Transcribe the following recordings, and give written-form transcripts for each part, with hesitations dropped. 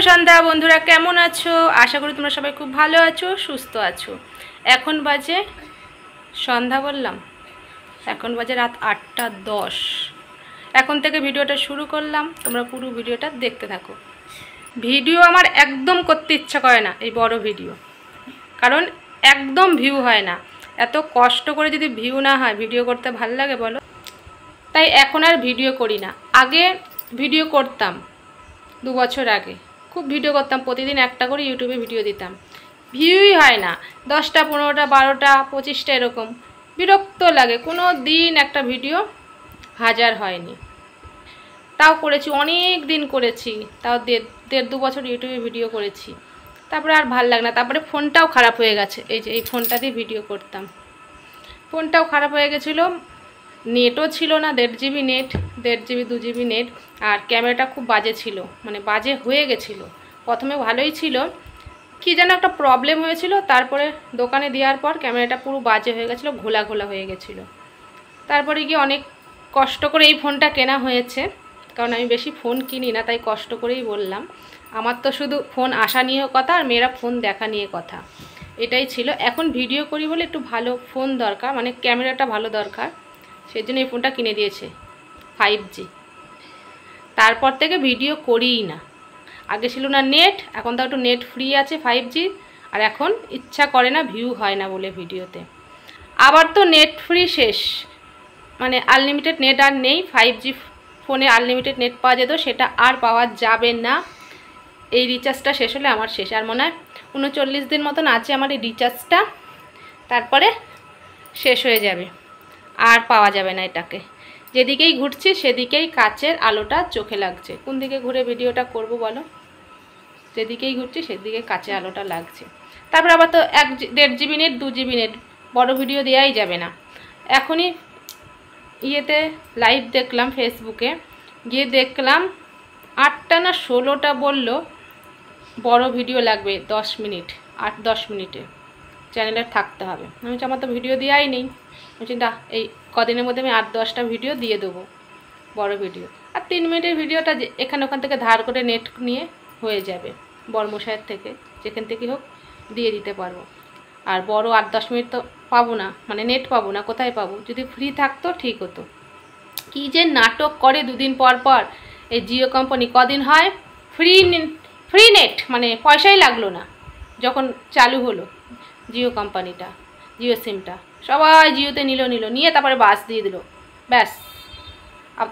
সন্ধ্যা বন্ধুরা, কেমন আছো? আশা করি তোমরা সবাই খুব ভালো আছো, সুস্থ আছো। এখন বাজে সন্ধ্যা বললাম, এখন বাজে রাত 8:10। এখন থেকে ভিডিওটা শুরু করলাম, তোমরা পুরো ভিডিওটা দেখতে থাকো। ভিডিও আমার একদম করতে ইচ্ছা করে না, এই বড় ভিডিও, কারণ একদম ভিউ হয় না। এত কষ্ট করে যদি ভিউ না হয়, ভিডিও করতে ভাল লাগে বলো? তাই এখন আর ভিডিও করি না। আগে ভিডিও করতাম, 2 বছর আগে খুব ভিডিও করতাম, প্রতিদিন একটা করে ইউটিউবে ভিডিও দিতাম। ভিউই হয় না, 10টা 15টা 12টা 25টা এরকম। বিরক্ত লাগে, কোনো দিন একটা ভিডিও হাজার হয়নি। তাও করেছি, অনেক দিন করেছি, তাও 1.5-2 বছর ইউটিউবে ভিডিও করেছি। তারপরে আর ভাল লাগে না। তারপরে ফোনটাও খারাপ হয়ে গেছে, এই যে এই ফোনটা দিয়ে ভিডিও করতাম, ফোনটাও খারাপ হয়ে গেছিলো। নেটও ছিল না, 1.5 GB net, 1.5 GB 2 GB net. আর ক্যামেরাটা খুব বাজে ছিল, মানে বাজে হয়ে গেছিলো। প্রথমে ভালোই ছিল, কি যেন একটা প্রবলেম হয়েছিল, তারপরে দোকানে দেওয়ার পর ক্যামেরাটা পুরো বাজে হয়ে গেছিলো, ঘোলা ঘোলা হয়ে গেছিলো। তারপরে গিয়ে অনেক কষ্ট করে এই ফোনটা কেনা হয়েছে, কারণ আমি বেশি ফোন কিনি না, তাই কষ্ট করেই বললাম। আমার তো শুধু ফোন আসা নিয়ে কথা, আর মেয়েরা ফোন দেখা নিয়ে কথা, এটাই ছিল। এখন ভিডিও করি বলে একটু ভালো ফোন দরকার, মানে ক্যামেরাটা ভালো দরকার, সেই জন্য এই ফোনটা কিনে দিয়েছে 5G। তারপর থেকে ভিডিও করিই না। আগে ছিল না নেট, এখন তো একটু নেট ফ্রি আছে 5G, আর এখন ইচ্ছা করে না, ভিউ হয় না বলে ভিডিওতে। আবার তো নেট ফ্রি শেষ, মানে আনলিমিটেড নেট আর নেই। 5G ফোনে আনলিমিটেড নেট পাওয়া যেত, সেটা আর পাওয়া যাবে না। এই রিচার্জটা শেষ হলে আমার শেষ। আর মনে হয় 39 দিন মতন আছে আমার এই রিচার্জটা, তারপরে শেষ হয়ে যাবে, আর পাওয়া যাবে না এটাকে। যেদিকেই ঘুরছি সেদিকেই কাচের আলোটা চোখে লাগছে। কোন দিকে ঘুরে ভিডিওটা করব বলো? যেদিকেই ঘুরছি সেদিকে কাচের আলোটা লাগছে। তারপর আবার তো 1.5 GB নেট 2 GB নেট, বড় ভিডিও দেওয়াই যাবে না। এখনই ইয়েতে লাইভ দেখলাম, ফেসবুকে গিয়ে দেখলাম 8টা না 16টা বললো বড় ভিডিও লাগবে 10 মিনিট, 8-10 মিনিটে চ্যানেলে থাকতে হবে। আমি বলছি আমার তো ভিডিও দেওয়াই নেই। বলছি না, এই কদিনের মধ্যে আমি 8-10টা ভিডিও দিয়ে দেবো, বড় ভিডিও। আর 3 মিনিটের ভিডিওটা এখানে ওখান থেকে ধার করে নেট নিয়ে হয়ে যাবে, বর্মশায়ের থেকে যেখান থেকে হোক দিয়ে দিতে পারবো। আর বড় 8-10 মিনিট তো পাবো না, মানে নেট পাবো না। কোথায় পাবো? যদি ফ্রি থাকতো ঠিক হতো। কী যে নাটক করে 2 দিন পর পর এই জিও কোম্পানি। কদিন হয় ফ্রি নেট, মানে পয়সাই লাগলো না যখন চালু হলো জিও কোম্পানিটা, জিও সিমটা। সবাই জিওতে নিয়ে তারপরে বাস দিয়ে দিল, ব্যাস।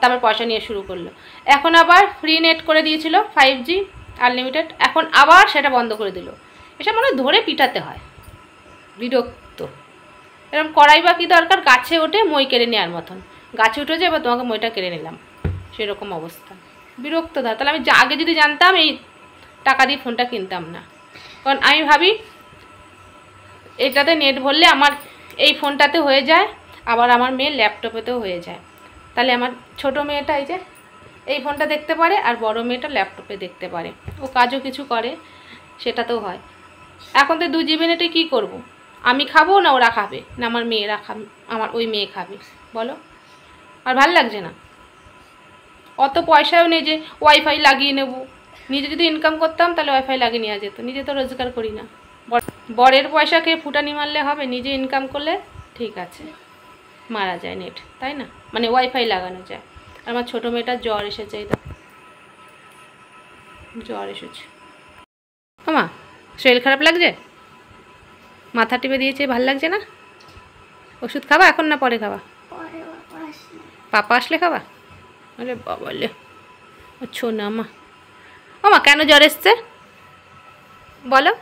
তারপর পয়সা নিয়ে শুরু করলো। এখন আবার ফ্রি নেট করে দিয়েছিল 5G আনলিমিটেড, এখন আবার সেটা বন্ধ করে দিল। এসব মনে ধরে পিটাতে হয়, বিরক্ত। এরকম করাই বা কী দরকার? গাছে ওঠে মই কেড়ে নেওয়ার মতন, গাছে উঠেছে এবার তোমাকে মইটা কেড়ে নিলাম, সেরকম অবস্থা। বিরক্ত ধর। তাহলে আমি আগে যদি জানতাম, এই টাকা দিয়ে ফোনটা কিনতাম না। কারণ আমি ভাবি এটাতে নেট ভরলে আমার এই ফোনটাতে হয়ে যায়, আবার আমার মেয়ের ল্যাপটপেতেও হয়ে যায়। তাহলে আমার ছোট মেয়েটা এই যে এই ফোনটা দেখতে পারে, আর বড় মেয়েটা ল্যাপটপে দেখতে পারে। ও কাজও কিছু করে, সেটাতেও হয়। এখন তো 2 GB নেটে কী করবো? আমি খাবো না ওরা খাবে, না আমার মেয়েরা খাবে, আমার ওই মেয়ে খাবে বলো? আর ভাল লাগছে না। অত পয়সাও নেই যে ওয়াইফাই লাগিয়ে নেব। নিজে যদি ইনকাম করতাম তাহলে ওয়াইফাই লাগিয়ে নেওয়া যেত। নিজে তো রোজগার করি না। বরের পয়সা খেয়ে ফুটানি মারলে হবে? নিজে ইনকাম করলে ঠিক আছে, মারা যায় নেট, তাই না? মানে ওয়াইফাই লাগানো যায়। আর আমার ছোটো মেয়েটার জ্বর এসেছে, এই জ্বর এসেছে। মা শরীর খারাপ লাগছে? মাথা টিপে দিয়েছে, ভাল লাগছে না? ওষুধ খাবা এখন না পরে খাবা? পাপা আসলে খাবা? আরে বাবালে, আচ্ছা না মা। ও মা, কেন জ্বর এসছে বলো?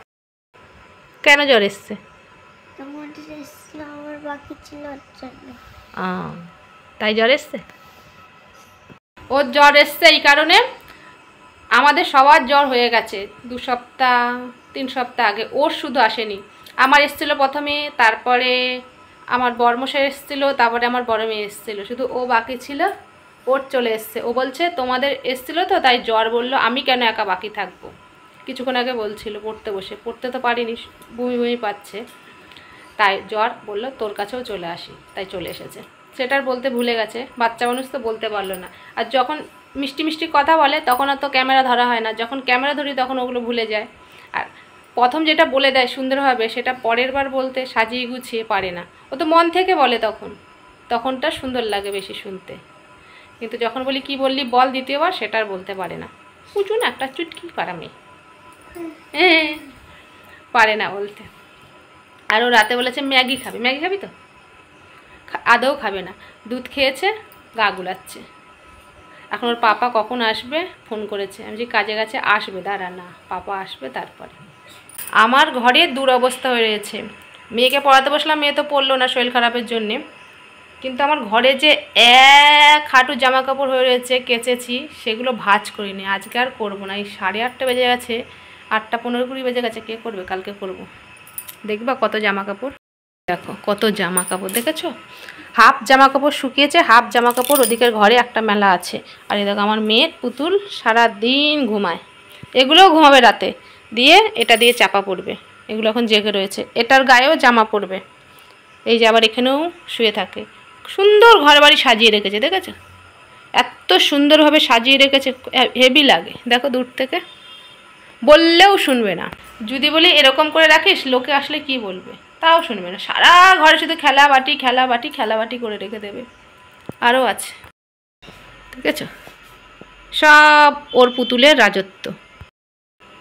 কেন জ্বর এসছে? তাই জ্বর এসছে? ওর জ্বর এসছে এই কারণে, আমাদের সবার জ্বর হয়ে গেছে 2 সপ্তাহ 3 সপ্তাহ আগে। ওর শুধু আসেনি, আমার এসেছিলো প্রথমে, তারপরে আমার বর্মশাই এসেছিলো, তারপরে আমার বড় মেয়ে এসেছিলো। শুধু ও বাকি ছিল, ওর চলে এসছে। ও বলছে তোমাদের এসেছিলো তো তাই জ্বর, বললো আমি কেন একা বাকি থাকবো। কিছুক্ষণ আগে বলছিল, পড়তে তো পারিনি, বমি পাচ্ছে, তাই জ্বর, বললো তোর কাছেও চলে আসি, তাই চলে এসেছে। সেটার বলতে ভুলে গেছে, বাচ্চা মানুষ তো বলতে পারলো না। আর যখন মিষ্টি মিষ্টি কথা বলে তখন আর তো ক্যামেরা ধরা হয় না, যখন ক্যামেরা ধরি তখন ওগুলো ভুলে যায়। আর প্রথম যেটা বলে দেয় সুন্দরভাবে সেটা পরের বার বলতে সাজিয়ে গুছিয়ে পারে না, ও তো মন থেকে বলে, তখনটা সুন্দর লাগে বেশি শুনতে। কিন্তু যখন বলি কি বললি বল দ্বিতীয়বার, সেটা আর বলতে পারে না। উঁচু না একটা চুটকি পারা মেয়ে, হ্যাঁ পারে না বলতে। আর ও রাতে বলেছে ম্যাগি খাবে, ম্যাগি খাবি তো, আদৌ খাবে না, দুধ খেয়েছে গা গুলাচ্ছে। এখন ওর পাপা কখন আসবে ফোন করেছে, আমি যে কাজে কাছে আসবে, দাঁড়া না পাপা আসবে তারপরে। আমার ঘরে দুরবস্থা হয়ে রয়েছে, মেয়েকে পড়াতে বসলাম, মেয়ে তো পড়লো না শরীর খারাপের জন্যে, কিন্তু আমার ঘরে যে এক হাঁটু জামা কাপড় হয়ে রয়েছে কেচেছি, সেগুলো ভাঁজ করিনি, আজকে আর করবো না। এই 8:30 বেজে গেছে, 8:15-20 বেজে গেছে, কে করবে, কালকে করব। দেখবা কত জামা কাপড়, দেখো কত জামা কাপড়, দেখেছো? হাফ জামা কাপড় শুকিয়েছে, হাফ জামা কাপড় ওদিকের ঘরে একটা মেলা আছে। আর এই দেখো আমার মেয়ের পুতুল সারা দিন ঘুমায়, এগুলোও ঘুমাবে রাতে, দিয়ে এটা দিয়ে চাপা পড়বে, এগুলো এখন জেগে রয়েছে, এটার গায়েও জামা পড়বে। এই যে আবার এখানেও শুয়ে থাকে। সুন্দর ঘর বাড়ি সাজিয়ে রেখেছে, দেখেছো? এত সুন্দরভাবে সাজিয়ে রেখেছে, হেভি লাগে দেখো দূর থেকে, বললেও শুনবে না। যদি বলি এরকম করে রাখিস, লোকে আসলে কি বলবে, তাও শুনবে না, সারা ঘরে শুধু খেলাবাটি খেলাবাটি খেলাবাটি করে রেখে দেবে। আরও আছে, ঠিক আছে, সব ওর পুতুলের রাজত্ব।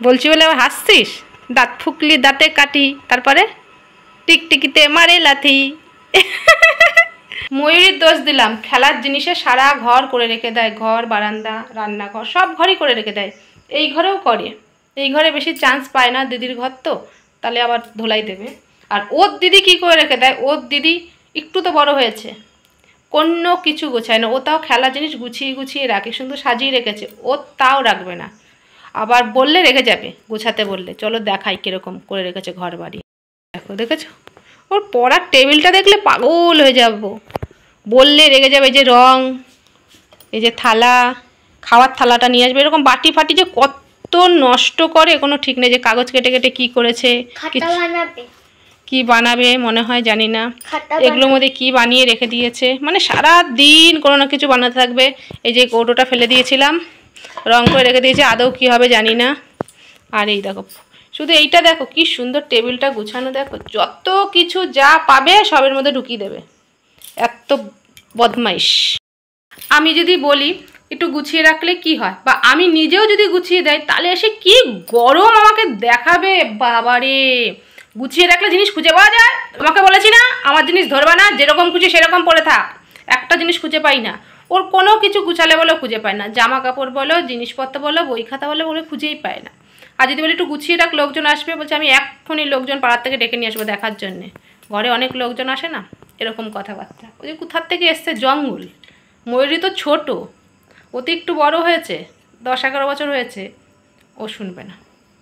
বলছি বলে আবার হাসছিস, দাঁত ফুকলি দাঁতে কাটি, তারপরে টিকটিকিতে মারে লাথি। ময়ূরীর দোষ দিলাম, খেলার জিনিসে সারা ঘর করে রেখে দেয়, ঘর বারান্দা রান্নাঘর সব ঘরই করে রেখে দেয়, এই ঘরেও করে। এই ঘরে বেশি চান্স পায় না, দিদির ঘর তো, তাহলে আবার ধোলাই দেবে। আর ওর দিদি কি করে রেখে দেয়, ওর দিদি একটু তো বড় হয়েছে, কোনো কিছু গোছায় না, ও তাও খেলার জিনিস গুছিয়ে গুছিয়ে রাখে, সুন্দর সাজিয়ে রেখেছে, ও তাও রাখবে না, আবার বললে রেখে যাবে, গোছাতে বললে। চলো দেখাই কীরকম করে রেখেছে ঘর বাড়ি, দেখো দেখেছো? ওর পড়ার টেবিলটা দেখলে পাগল হয়ে যাবো, বললে রেগে যাবে। এই যে রং, এই যে থালা, খাওয়ার থালাটা নিয়ে আসবে, এরকম বাটি ফাটি যে কত নষ্ট করে কোনো ঠিক নেই, যে কাগজ কেটে কেটে কি করেছে, কি বানাবে মনে হয় জানি না, এগুলোর মধ্যে কি বানিয়ে রেখে দিয়েছে, মানে সারা দিন কোনো না কিছু বানাতে থাকবে। এই যে কৌটোটা ফেলে দিয়েছিলাম, রং করে রেখে দিয়েছে, আদৌ কি হবে জানি না। আর এই দেখো, শুধু এইটা দেখো কি সুন্দর টেবিলটা গুছানো, দেখো যত কিছু যা পাবে সবের মধ্যে ঢুকিয়ে দেবে, এত বদমাইশ। আমি যদি বলি একটু গুছিয়ে রাখলে কি হয়, বা আমি নিজেও যদি গুছিয়ে দেয়, তাহলে এসে কি গরম আমাকে দেখাবে, বাবারে। গুছিয়ে রাখলে জিনিস খুঁজে পাওয়া যায়, তোমাকে বলেছি না আমার জিনিস ধরবা না, যেরকম খুঁজে সেরকম পড়ে থাক, একটা জিনিস খুঁজে পাই না। ওর কোনো কিছু গুছালে বলো খুঁজে পায় না, জামা কাপড় বলো, জিনিসপত্র বলো, বই খাতা বলো, ওগুলো খুঁজেই পায় না। আর যদি বলি একটু গুছিয়ে রাখ, লোকজন আসবে, বলছে আমি এক্ষুনি লোকজন পাড়ার থেকে ডেকে নিয়ে আসবো দেখার জন্যে, ঘরে অনেক লোকজন আসে না, এরকম কথাবার্তা। ওই যে কোথার থেকে এসছে জঙ্গল। ময়ূরী তো ছোটো, ও তো একটু বড় হয়েছে, 10-11 বছর হয়েছে, ও শুনবে না,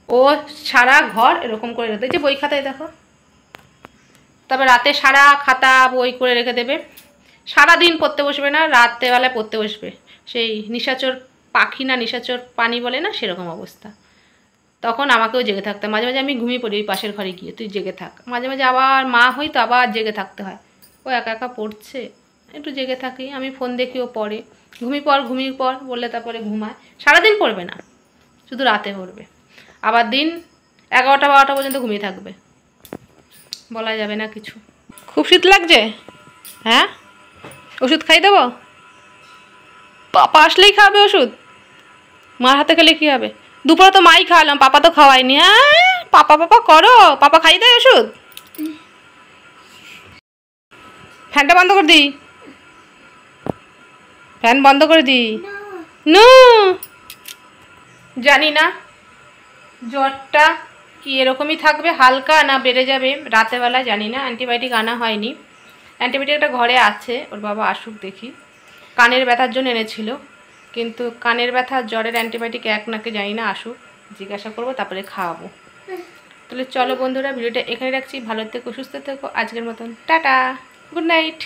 ও সারা ঘর এরকম করে রেখে, যে বই খাতায় দেখো, তবে রাতে সারা খাতা বই করে রেখে দেবে, সারাদিন পড়তে বসবে না, রাত্রেবেলায় পড়তে বসবে, সেই নিশাচর পাখি না নিশাচর পানি বলে না, সেরকম অবস্থা। তখন আমাকেও জেগে থাকতে, মাঝে মাঝে আমি ঘুমিয়ে পড়ি ওই পাশের ঘরে গিয়ে, তুই জেগে থাক, মাঝে মাঝে আবার মা হই তো আবার জেগে থাকতে হয়, ও একা একা পড়ছে, একটু জেগে থাকি, আমি ফোন দেখি, ও পড়ে, ঘুমিয়ে পর বললে তারপরে ঘুমায়। সারাদিন পড়বে না, শুধু রাতে পড়বে, আবার দিন 11টা-12টা পর্যন্ত ঘুমিয়ে থাকবে, বলা যাবে না কিছু। খুব শীত লাগছে, হ্যাঁ ওষুধ খাই দেবো? পাপা আসলেই খাবে ওষুধ, মার হাতে খেলে কী হবে? দুপুরে তো মাই খাওয়ালাম, পাপা তো খাওয়াইনি। হ্যাঁ পাপা পাপা করো, পাপা খাই দেয় ওষুধ। ফ্যানটা বন্ধ করে দিই, ফ্যান বন্ধ করে দিই। নো জানি না জ্বরটা কি এরকমই থাকবে, হালকা না বেড়ে যাবে রাতেবেলা জানি না, অ্যান্টিবায়োটিক আনা হয়নি, অ্যান্টিবায়োটিক একটা ঘরে আছে, ওর বাবা আসুক দেখি। কানের ব্যথার জন্য এনেছিল, কিন্তু কানের ব্যথা জ্বরের অ্যান্টিবায়োটিক এক নাকি জানি না, আসুক জিজ্ঞাসা করবো তারপরে খাওয়াবো। তাহলে চলো বন্ধুরা, ভিডিওটা এখানে রাখছি, ভালো থেকো সুস্থ থেকো, আজকের মতন টাটা, গুড নাইট।